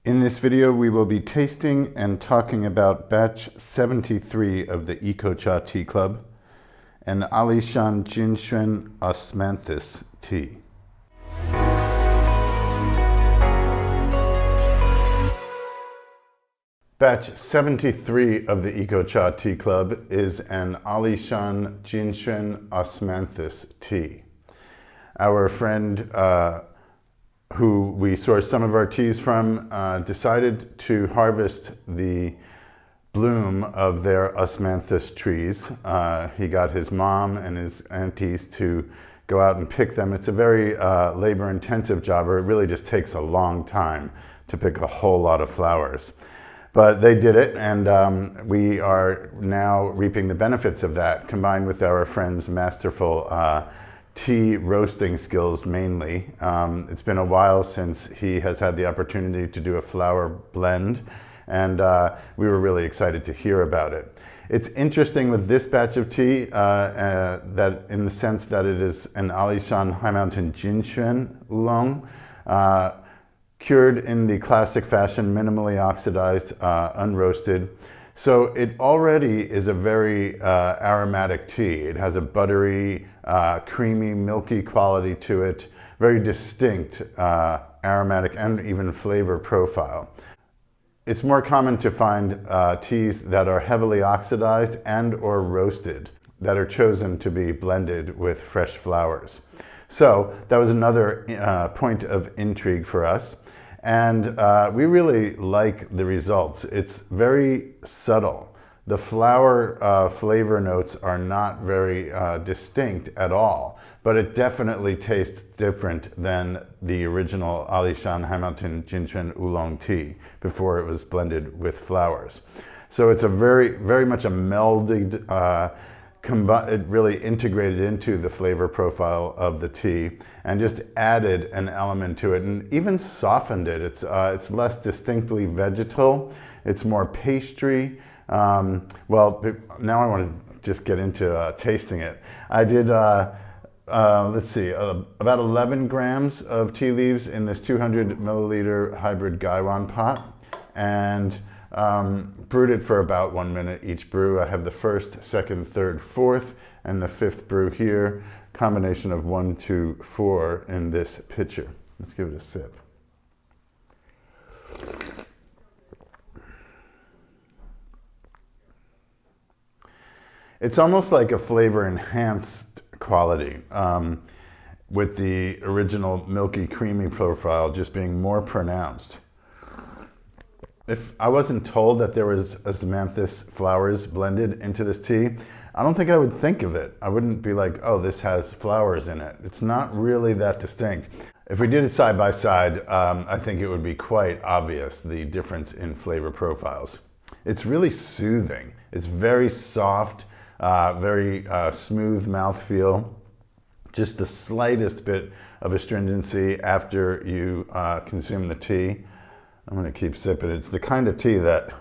In this video, we will be tasting and talking about batch 73 of the ecochateas tea club, an Alishan Jin Xuan Osmanthus tea. Batch 73 of the ecochateas tea club is an Alishan Jin Xuan Osmanthus tea. Our friend who we source some of our teas from, decided to harvest the bloom of their Osmanthus trees. He got his mom and his aunties to go out and pick them. It's a very labor-intensive job, or it really just takes a long time to pick a whole lot of flowers. But they did it, and we are now reaping the benefits of that, combined with our friend's masterful tea roasting skills mainly. It's been a while since he has had the opportunity to do a flower blend, and we were really excited to hear about it. It's interesting with this batch of tea that in the sense that it is an Alishan High Mountain Jin Xuan Oolong, cured in the classic fashion, minimally oxidized, unroasted. So it already is a very aromatic tea. It has a buttery, creamy, milky quality to it, very distinct aromatic and even flavor profile. It's more common to find teas that are heavily oxidized and or roasted that are chosen to be blended with fresh flowers. So that was another point of intrigue for us. And we really like the results. It's very subtle. The flower flavor notes are not very distinct at all, but it definitely tastes different than the original Alishan High Mountain Jin Xuan Oolong tea before it was blended with flowers. So it's a very much a melded, it really integrated into the flavor profile of the tea and just added an element to it and even softened it. It's less distinctly vegetal. It's more pastry. Well, now I want to just get into tasting it. I did, let's see, about 11 grams of tea leaves in this 200 milliliter hybrid Gaiwan pot, and brewed it for about 1 minute each brew. I have the first, second, third, fourth, and the fifth brew here. Combination of 1, 2, 4 in this pitcher. Let's give it a sip. It's almost like a flavor enhanced quality, with the original milky creamy profile just being more pronounced. If I wasn't told that there was Osmanthus flowers blended into this tea, I don't think I would think of it. I wouldn't be like, oh, this has flowers in it. It's not really that distinct. If we did it side by side, I think it would be quite obvious the difference in flavor profiles. It's really soothing. It's very soft, very smooth mouthfeel. Just the slightest bit of astringency after you consume the tea. I'm going to keep sipping. It's the kind of tea that,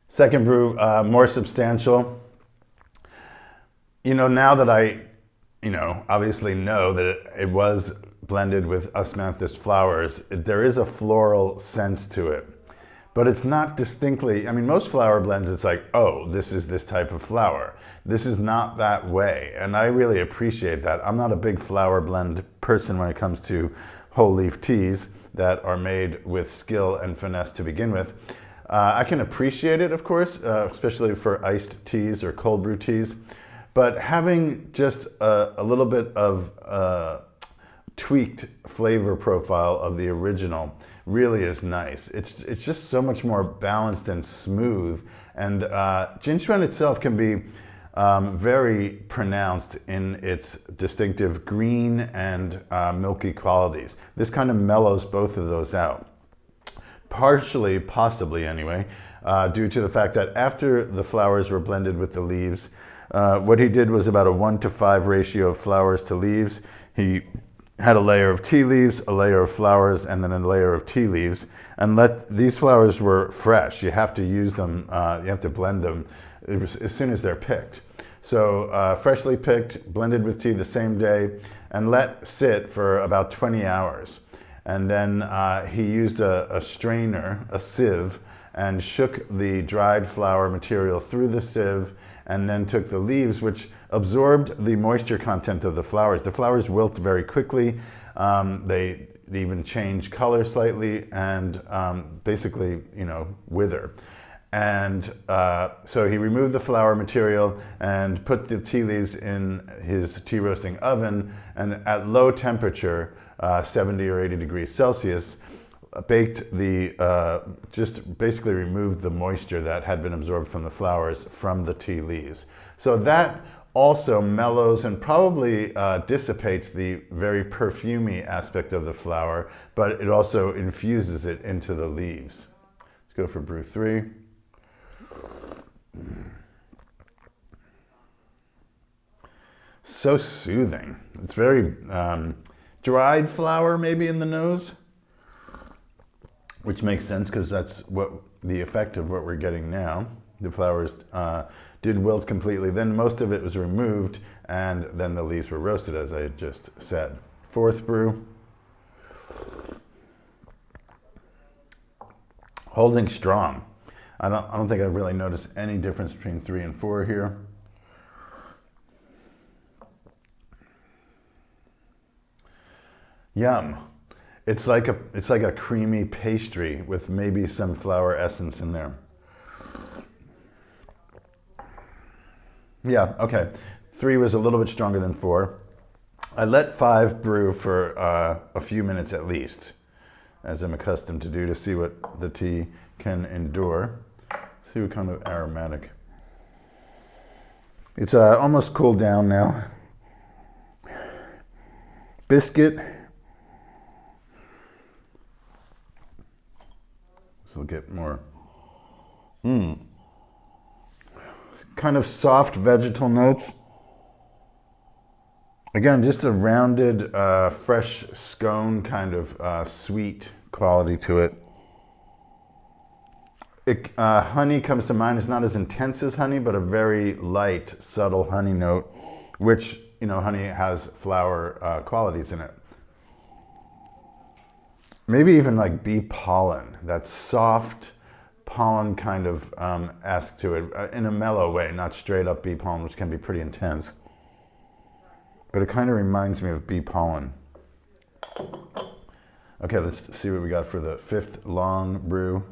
Second brew, more substantial. You know, now that I, obviously know that it was blended with Osmanthus flowers, there is a floral sense to it. But it's not distinctly, most flower blends, it's like, oh, this is this type of flower. This is not that way, and I really appreciate that. I'm not a big flower blend person when it comes to whole leaf teas that are made with skill and finesse to begin with. I can appreciate it, of course, especially for iced teas or cold brew teas, but having just a little bit of tweaked flavor profile of the original really is nice. It's just so much more balanced and smooth, and Jin Xuan itself can be very pronounced in its distinctive green and milky qualities. This kind of mellows both of those out. Partially, possibly anyway, due to the fact that after the flowers were blended with the leaves, what he did was about a 1:5 ratio of flowers to leaves. He had a layer of tea leaves, a layer of flowers, and then a layer of tea leaves. And these flowers were fresh. You have to use them, you have to blend them as soon as they're picked. So freshly picked, blended with tea the same day, and let sit for about 20 hours. And then he used a strainer, a sieve, and shook the dried flower material through the sieve, and then took the leaves, which absorbed the moisture content of the flowers. The flowers wilt very quickly. They even change color slightly and basically, wither. And so he removed the flower material and put the tea leaves in his tea roasting oven, and at low temperature, 70 or 80 degrees Celsius, baked just basically removed the moisture that had been absorbed from the flowers from the tea leaves. So that also mellows and probably dissipates the very perfumey aspect of the flower, but it also infuses it into the leaves. Let's go for brew 3. So soothing. It's very dried flower maybe in the nose, which makes sense because that's what the effect of what we're getting now. The flowers did wilt completely, then most of it was removed, and then the leaves were roasted, as I had just said. 4th brew. Holding strong. I don't think I really noticed any difference between 3 and 4 here. Yum. It's like a creamy pastry with maybe some flower essence in there. Yeah, okay. 3 was a little bit stronger than 4. I let 5 brew for a few minutes at least, as I'm accustomed to do, to see what the tea can endure. See what kind of aromatic. It's almost cooled down now. Biscuit. This will get more. Kind of soft vegetal notes. Again, just a rounded, fresh scone kind of sweet quality to it. Honey comes to mind. It's not as intense as honey, but a very light, subtle honey note, which, honey has flower qualities in it. Maybe even like bee pollen, that soft pollen kind of esque to it, in a mellow way, not straight up bee pollen, which can be pretty intense. But it kind of reminds me of bee pollen. Okay, let's see what we got for the 5th long brew.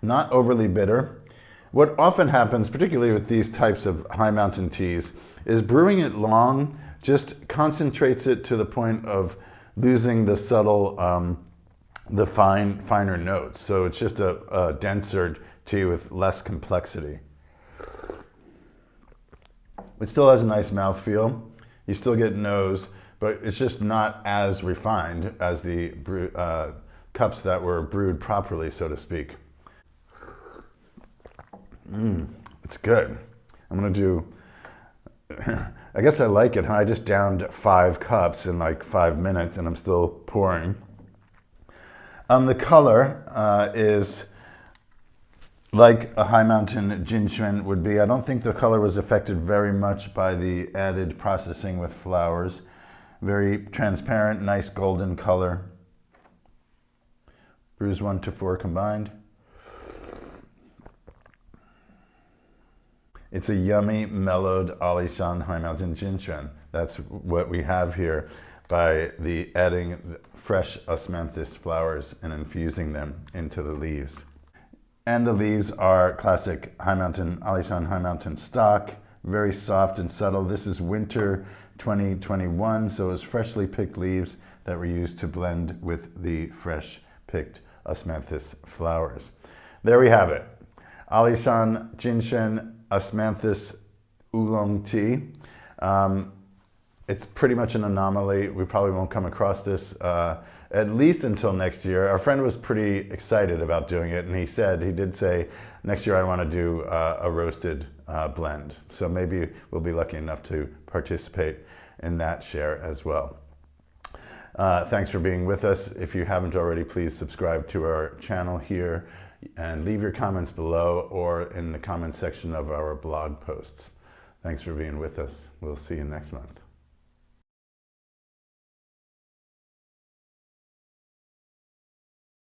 Not overly bitter. What often happens, particularly with these types of high mountain teas, is brewing it long just concentrates it to the point of losing the subtle, the finer notes. So it's just a denser tea with less complexity. It still has a nice mouthfeel. You still get nose, but it's just not as refined as the cups that were brewed properly, so to speak. It's good. I'm gonna do, I guess I like it, huh? I just downed 5 cups in like 5 minutes and I'm still pouring. The color is like a high mountain Jin Xuan would be. I don't think the color was affected very much by the added processing with flowers. Very transparent, nice golden color. Brews 1 to 4 combined. It's a yummy, mellowed Alishan high mountain Jin Xuan. That's what we have here by adding fresh Osmanthus flowers and infusing them into the leaves. And the leaves are classic high mountain, Alishan high mountain stock, very soft and subtle. This is winter 2021, so it's freshly picked leaves that were used to blend with the fresh picked Osmanthus flowers. There we have it. Alishan Jin Xuan Osmanthus Oolong tea. It's pretty much an anomaly. We probably won't come across this at least until next year. Our friend was pretty excited about doing it, and he did say, next year I want to do a roasted blend. So maybe we'll be lucky enough to participate in that share as well. Thanks for being with us. If you haven't already, please subscribe to our channel here. And leave your comments below or in the comment section of our blog posts. Thanks for being with us. We'll see you next month.